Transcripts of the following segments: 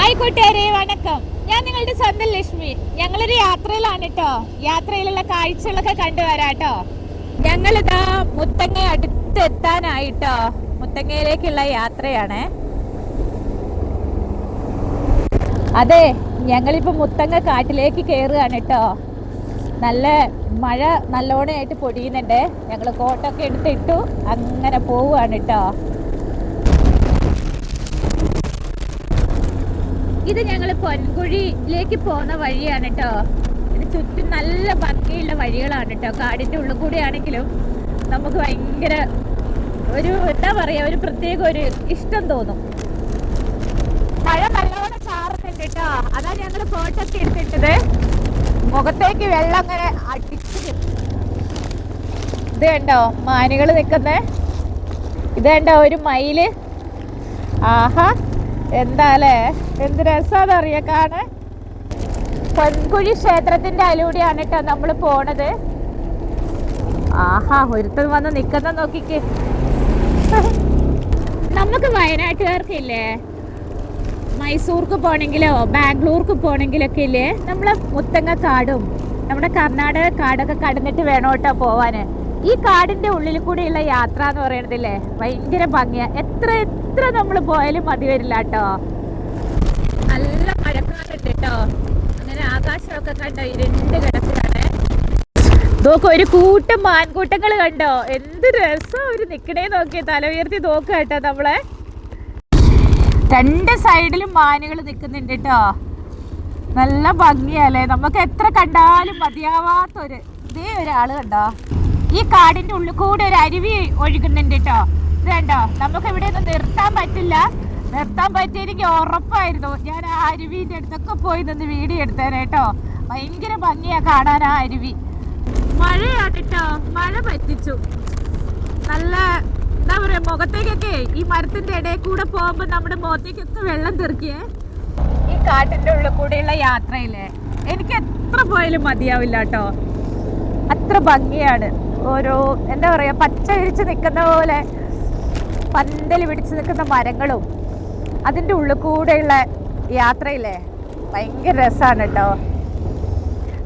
Hi കൂട്ടുകാരെ, വണക്കം. ഞാൻ നിങ്ങളുടെ സ്വന്തം ലക്ഷ്മി. ഞങ്ങളൊരു യാത്രയിലാണ് കേട്ടോ. യാത്രയിലുള്ള കാഴ്ചകളൊക്കെ കണ്ടുവരാട്ടോ. ഞങ്ങളിതാ മുത്തങ്ങ അടുത്തെത്താനായിട്ടോ. മുത്തങ്ങയിലേക്കുള്ള യാത്രയാണ്. അതെ, ഞങ്ങളിപ്പോ മുത്തങ്ങ കാട്ടിലേക്ക് കയറുകയാണ് കേട്ടോ. നല്ല മഴ നല്ലോണമായിട്ട് പൊടിയുന്നുണ്ട്. ഞങ്ങൾ കോട്ടൊക്കെ എടുത്തിട്ടു അങ്ങനെ പോവുകയാണ് കേട്ടോ. ഇത് ഞങ്ങൾ പൊൻകുഴിയിലേക്ക് പോകുന്ന വഴിയാണ് കേട്ടോ. ഇത് ചുറ്റും നല്ല ഭംഗിയുള്ള വഴികളാണ് കേട്ടോ. കാടിൻ്റെ ഉള്ളിൽ കൂടെ ആണെങ്കിലും നമുക്ക് ഭയങ്കര ഒരു എന്താ പറയുക, ഒരു പ്രത്യേക ഒരു ഇഷ്ടം തോന്നും. മഴ നല്ലോണം ചാറുന്നുണ്ട് കേട്ടോ. അതാ ഞങ്ങൾ ഫോട്ടോക്കെ എടുത്തിട്ടത്. മുഖത്തേക്ക് വെള്ളം അങ്ങനെ അടിച്ചു. ഇത് കണ്ടോ മാനുകൾ നിൽക്കുന്നേ. ഇത് കണ്ടോ ഒരു മയില്. ആഹാ, എന്താല്ലേ, എന്ത് രസാന്നറിയാ കാണാൻ. പൊൻകുഴി ക്ഷേത്രത്തിന്റെ അതിലൂടെയാണ് കേട്ടോ നമ്മൾ പോണത്. ആഹാ, ഒരുത്തൻ വന്ന് നിക്കുന്ന നോക്കിക്ക്. നമുക്ക് വയനാട്ടുകാർക്കില്ലേ മൈസൂർക്ക് പോണെങ്കിലോ ബാംഗ്ലൂർക്ക് പോണെങ്കിലൊക്കെ ഇല്ലേ നമ്മളെ മുത്തങ്ങ കാടും നമ്മുടെ കർണാടക കാടൊക്കെ കടന്നിട്ട് വേണം കേട്ടോ പോവാന്. ഈ കാടിന്റെ ഉള്ളിൽ കൂടെയുള്ള യാത്ര എന്ന് പറയണതില്ലേ ഭയങ്കര ഭംഗിയാ. എത്ര നമ്മൾ പോയാലും മതി വരില്ല കേട്ടോ. നല്ല മഴക്കാറുണ്ട് കേട്ടോ. അങ്ങനെ ആകാശമൊക്കെ കണ്ടോ ഇരുണ്ട് കിടക്കുകയാണ്. നോക്ക്, ഒരു കൂട്ടം മാൻകൂട്ടങ്ങൾ കണ്ടോ. എന്ത് രസം അവര് നിക്കണേ നോക്കി. തല ഉയർത്തി നോക്കുക കേട്ടോ. നമ്മളെ രണ്ട് സൈഡിലും മാനുകൾ നിൽക്കുന്നുണ്ട് കേട്ടോ. നല്ല ഭംഗിയല്ലേ. നമുക്ക് എത്ര കണ്ടാലും മതിയാവാത്തൊരു ഇതേ ഒരാള് കണ്ടോ. ഈ കാടിന്റെ ഉള്ളിൽ കൂടെ ഒരു അരുവി ഒഴുകുന്നുണ്ട് കേട്ടോ. ഇത് കണ്ടോ. നമുക്ക് ഇവിടെ ഒന്നും നിർത്താൻ പറ്റില്ല. നിർത്താൻ പറ്റിയെനിക്ക് ഉറപ്പായിരുന്നു ഞാൻ ആ അരുവിന്റെ അടുത്തൊക്കെ പോയി നിന്ന് വീഡിയോ എടുത്തേനെ കേട്ടോ. ഭയങ്കര ഭംഗിയാ കാണാൻ ആ അരുവി. മഴയാണ് കേട്ടോ, മഴ പറ്റിച്ചു. നല്ല എന്താ പറയാ, മുഖത്തേക്കൊക്കെ ഈ മരത്തിന്റെ ഇടയിൽ കൂടെ പോകുമ്പോ നമ്മുടെ മുഖത്തേക്കൊക്കെ വെള്ളം തെറിക്കേ. ഈ കാട്ടിന്റെ ഉള്ളിൽ കൂടെയുള്ള യാത്രയില്ലേ എനിക്ക് എത്ര പോയാലും മതിയാവില്ല കേട്ടോ. അത്ര ഭംഗിയാണ്. ഓരോ എന്താ പറയാ, പച്ച വിരിച്ച് നിൽക്കുന്ന പോലെ പന്തൽ പിടിച്ച് നിൽക്കുന്ന മരങ്ങളും അതിൻ്റെ ഉള്ളിൽ കൂടെയുള്ള യാത്രയില്ലേ ഭയങ്കര രസമാണ് കേട്ടോ.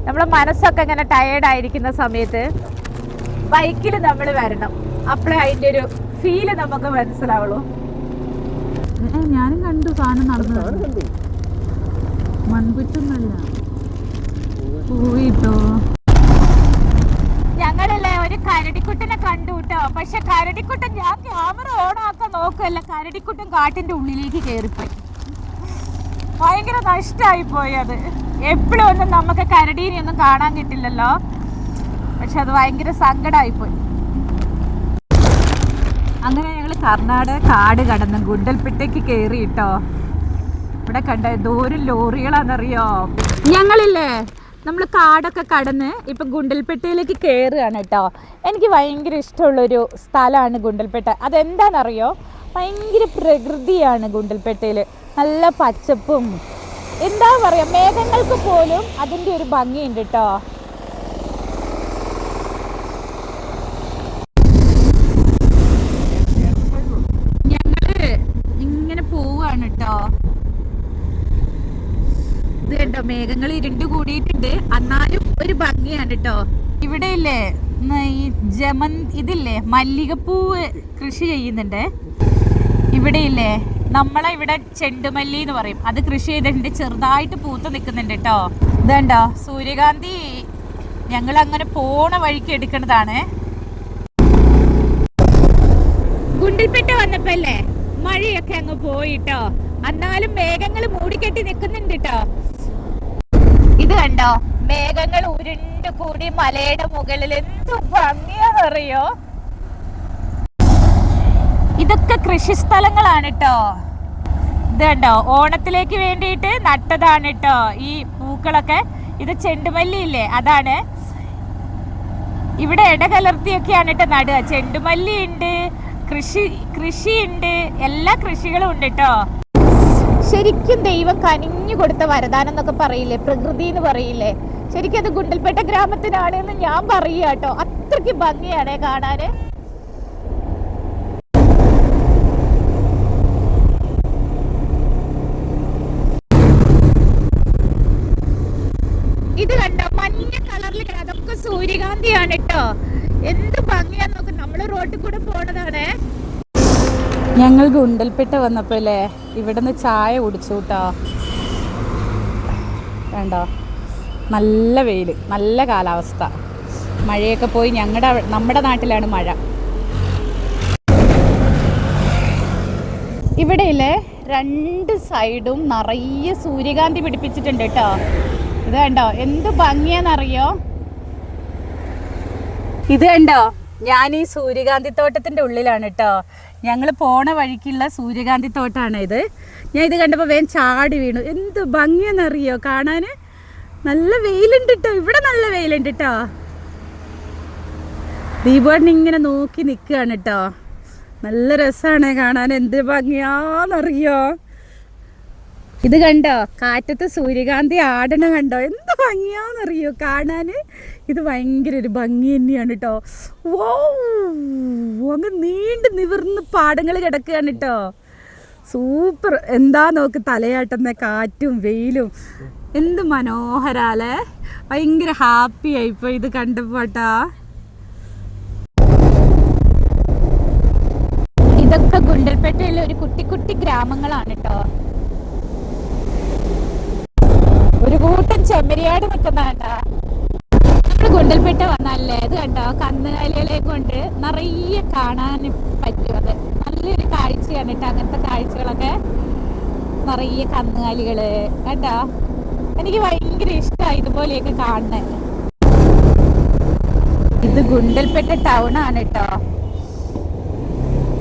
നമ്മളെ മനസ്സൊക്കെ ഇങ്ങനെ ടയേർഡായിരിക്കുന്ന സമയത്ത് ബൈക്കിൽ നമ്മൾ വരണം. അപ്പോഴേ അതിൻ്റെ ഒരു ഫീല് നമുക്ക് മനസ്സിലാവുള്ളൂ. ഞാനും കണ്ടു സാധനം നടന്നു. മൺകുറ്റൊന്നല്ല പോയിട്ടോ. ഞങ്ങളല്ലേ ഒരു കരടിക്കുട്ടനെ കണ്ടു കേട്ടോ. പക്ഷെ കരടിക്കുട്ടൻ, ഞാൻ ക്യാമറ ഓണാക്കാൻ നോക്കല്ല, കരടിക്കുട്ടൻ കാട്ടിന്റെ ഉള്ളിലേക്ക് കയറിപ്പോയി. ഭയങ്കര നഷ്ടമായി പോയി. അത് എപ്പോഴും ഒന്നും നമുക്ക് കരടീനെ ഒന്നും കാണാൻ കിട്ടില്ലല്ലോ. പക്ഷെ അത് ഭയങ്കര സങ്കടമായിപ്പോയി. അങ്ങനെ ഞങ്ങൾ കർണാടക കാട് കടന്ന് ഗുണ്ടൽപേട്ടയ്ക്ക് കയറി കേട്ടോ. ഇവിടെ കണ്ട എന്തോരം ലോറികളാണെന്നറിയോ. ഞങ്ങളില്ലേ നമ്മൾ കാടൊക്കെ കടന്ന് ഇപ്പം ഗുണ്ടൽപേട്ടയിലേക്ക് കയറുകയാണ് കേട്ടോ. എനിക്ക് ഭയങ്കര ഇഷ്ടമുള്ളൊരു സ്ഥലമാണ് ഗുണ്ടൽപേട്ട. അതെന്താണെന്നറിയോ, ഭയങ്കര പ്രകൃതിയാണ് ഗുണ്ടൽപേട്ടയിൽ. നല്ല പച്ചപ്പും എന്താ പറയുക, മേഘങ്ങൾക്ക് പോലും അതിൻ്റെ ഒരു ഭംഗിയുണ്ട് കേട്ടോ. ഞങ്ങള് ഇങ്ങനെ പോവാണ് കേട്ടോ. ഇത് കണ്ടോ, മേഘങ്ങൾ ഇരുണ്ട് കൂടിയിട്ടുണ്ട്, എന്നാലും ഒരു ഭംഗിയാണ് കേട്ടോ. ഇവിടെ ഇല്ലേ ഈ ഇതില്ലേ മല്ലികപ്പൂവ് കൃഷി ചെയ്യുന്നുണ്ട്. ഇവിടെ ഇല്ലേ നമ്മളെ ഇവിടെ ചെണ്ടുമല്ലി എന്ന് പറയും, അത് കൃഷി ചെയ്തിട്ടുണ്ട്. ചെറുതായിട്ട് പൂത്ത് നിൽക്കുന്നുണ്ട് കേട്ടോ. ഇത് കണ്ടോ, സൂര്യകാന്തി ഞങ്ങൾ അങ്ങനെ പോണ വഴിക്ക് എടുക്കുന്നതാണ്. ഗുണ്ടൽപേട്ട വന്നപ്പോ അല്ലേ മഴയൊക്കെ അങ്ങ് പോയിട്ടോ. എന്നാലും മേഘങ്ങൾ മൂടിക്കെട്ടി നിൽക്കുന്നുണ്ട് കേട്ടോ. ഇത് കണ്ടോ, മേഘങ്ങൾ ഉരുണ്ട് കൂടി മലയുടെ മുകളിൽ എന്ത് ഭംഗിയാന്നറിയോ. ഇതൊക്കെ കൃഷി സ്ഥലങ്ങളാണ് കേട്ടോ. ഇത് കണ്ടോ, ഓണത്തിലേക്ക് വേണ്ടിയിട്ട് നട്ടതാണ് കേട്ടോ ഈ പൂക്കളൊക്കെ. ഇത് ചെണ്ടുമല്ലി ഇല്ലേ, അതാണ്. ഇവിടെ ഇടകലർത്തിയൊക്കെയാണ് കേട്ടോ നടുക. ചെണ്ടുമല്ലി ഉണ്ട്, കൃഷിയുണ്ട്, എല്ലാ കൃഷികളും ഉണ്ട് കേട്ടോ. ശരിക്കും ദൈവം കനിഞ്ഞു കൊടുത്ത വരദാനം എന്നൊക്കെ പറയില്ലേ, പ്രകൃതി എന്ന് പറയില്ലേ, ശരിക്കും അത് ഗുണ്ടൽപേട്ട ഗ്രാമത്തിനാണ് എന്ന് ഞാൻ പറയുക കേട്ടോ. അത്രയ്ക്ക് ഭംഗിയാണ് കാണാന്. സൂര്യകാന്തിയാണ് കേട്ടോ. എന്ത് ഭംഗിയാ നോക്ക്. നമ്മള് റോഡിൽ കൂടെ പോണതാണേ. ഞങ്ങൾ ഗുണ്ടൽപേട്ട വന്നപ്പോ അല്ലേ ഇവിടുന്ന് ചായ കുടിച്ചു കേട്ടോ. വേണ്ടോ, നല്ല വെയിൽ, നല്ല കാലാവസ്ഥ. മഴയൊക്കെ പോയി. നമ്മുടെ നാട്ടിലാണ് മഴ. ഇവിടെയില്ലേ 2 സൈഡും നിറയെ സൂര്യകാന്തി പിടിപ്പിച്ചിട്ടുണ്ട് കേട്ടോ. ഇത് കണ്ടോ എന്ത് ഭംഗിയാന്നറിയോ. ഇത് കണ്ടോ, ഞാൻ ഈ സൂര്യകാന്തി തോട്ടത്തിൻ്റെ ഉള്ളിലാണ് കേട്ടോ. ഞങ്ങൾ പോണ വഴിക്കുള്ള സൂര്യകാന്തി തോട്ടമാണ് ഇത്. ഞാൻ ഇത് കണ്ടപ്പോൾ വേഗം ചാടി വീണു. എന്ത് ഭംഗിയാന്നറിയോ കാണാൻ. നല്ല വെയിലുണ്ട് കേട്ടോ, ഇവിടെ നല്ല വെയിലുണ്ട് കേട്ടോ. ദീപേട്ടൻ ഇങ്ങനെ നോക്കി നിൽക്കുകയാണ് കേട്ടോ. നല്ല രസമാണ് കാണാൻ, എന്ത് ഭംഗിയാന്നറിയോ. ഇത് കണ്ടോ, കാറ്റത്ത് സൂര്യകാന്തി ആടണ കണ്ടോ, എന്ത് ഭംഗിയാന്നറിയോ കാണാൻ. ഇത് ഭയങ്കര ഒരു ഭംഗി തന്നെയാണ് കേട്ടോ. ഓ, അങ്ങ് നീണ്ട് നിവർന്ന് പാടങ്ങൾ കിടക്കുകയാണ് കേട്ടോ. സൂപ്പർ. എന്താ നോക്ക്, തലയാട്ടുന്ന കാറ്റും വെയിലും എന്ത് മനോഹരാലേ. ഭയങ്കര ഹാപ്പി ആയിപ്പോ ഇത് കണ്ടപ്പോട്ടാ. ഇതൊക്കെ ഗുണ്ടൽപേട്ടയിലെ ഒരു കുട്ടി കുട്ടി ഗ്രാമങ്ങളാണ് കേട്ടോ. ഒരു കൂട്ടം ചെമ്മരിയാട് നിൽക്കുന്നതാണ്ടാ. നമ്മള് ഗുണ്ടൽപേട്ട വന്നാലേ ഇത് കണ്ടോ, കന്നുകാലികളെ കൊണ്ട് നിറയെ കാണാൻ പറ്റും. അത് നല്ലൊരു കാഴ്ചയാണ് കേട്ടോ. അങ്ങനത്തെ കാഴ്ചകളൊക്കെ, നിറയെ കന്നുകാലികള് കണ്ടോ. എനിക്ക് ഭയങ്കര ഇഷ്ടമായി ഇതുപോലെയൊക്കെ കാണുന്നത്. ഇത് ഗുണ്ടൽപേട്ട ടൗൺ ആണ് കേട്ടോ.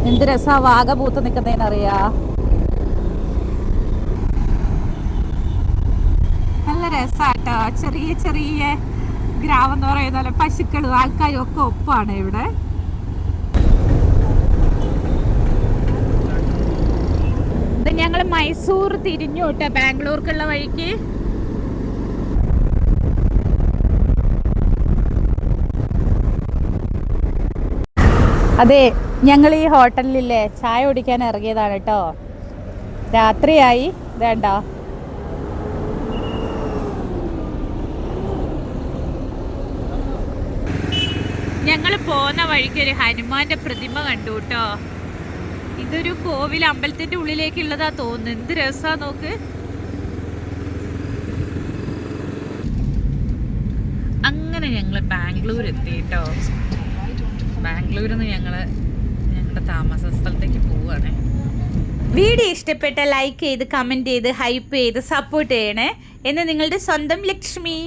എന്ത് രസാ വാഗ പൂത്ത് നിൽക്കുന്നതിനറിയാ. നല്ല രസാട്ടോ. ചെറിയ ചെറിയ ഗ്രാമം എന്ന് പറയുന്ന പശുക്കളും ആൾക്കാരും ഒക്കെ ഒപ്പാണ് ഇവിടെ. ഇത് ഞങ്ങൾ മൈസൂർ തിരിഞ്ഞു കേട്ടോ, ബാംഗ്ലൂർക്കുള്ള വഴിക്ക്. അതെ, ഞങ്ങൾ ഈ ഹോട്ടലിലെ ചായ കുടിക്കാൻ ഇറങ്ങിയതാണ് കേട്ടോ. രാത്രിയായി. വേണ്ട, ഞങ്ങൾ പോകുന്ന വഴിക്ക് ഒരു ഹനുമാന്റെ പ്രതിമ കണ്ടു കേട്ടോ. ഇതൊരു കോവിൽ അമ്പലത്തിന്റെ ഉള്ളിലേക്കുള്ളതാ തോന്നുന്നു. എന്ത് രസാ നോക്ക്. അങ്ങനെ ഞങ്ങൾ ബാംഗ്ലൂർ എത്തി കേട്ടോ. ബാംഗ്ലൂരിൽ നിന്ന് ഞങ്ങളുടെ താമസ സ്ഥലത്തേക്ക് പോവുകയാണ്. വീഡിയോ ഇഷ്ടപ്പെട്ട ലൈക്ക് ചെയ്ത് കമൻറ്റ് ചെയ്ത് ഹൈപ്പ് ചെയ്ത് സപ്പോർട്ട് ചെയ്യണേ. എന്ന് നിങ്ങളുടെ സ്വന്തം ലക്ഷ്മി.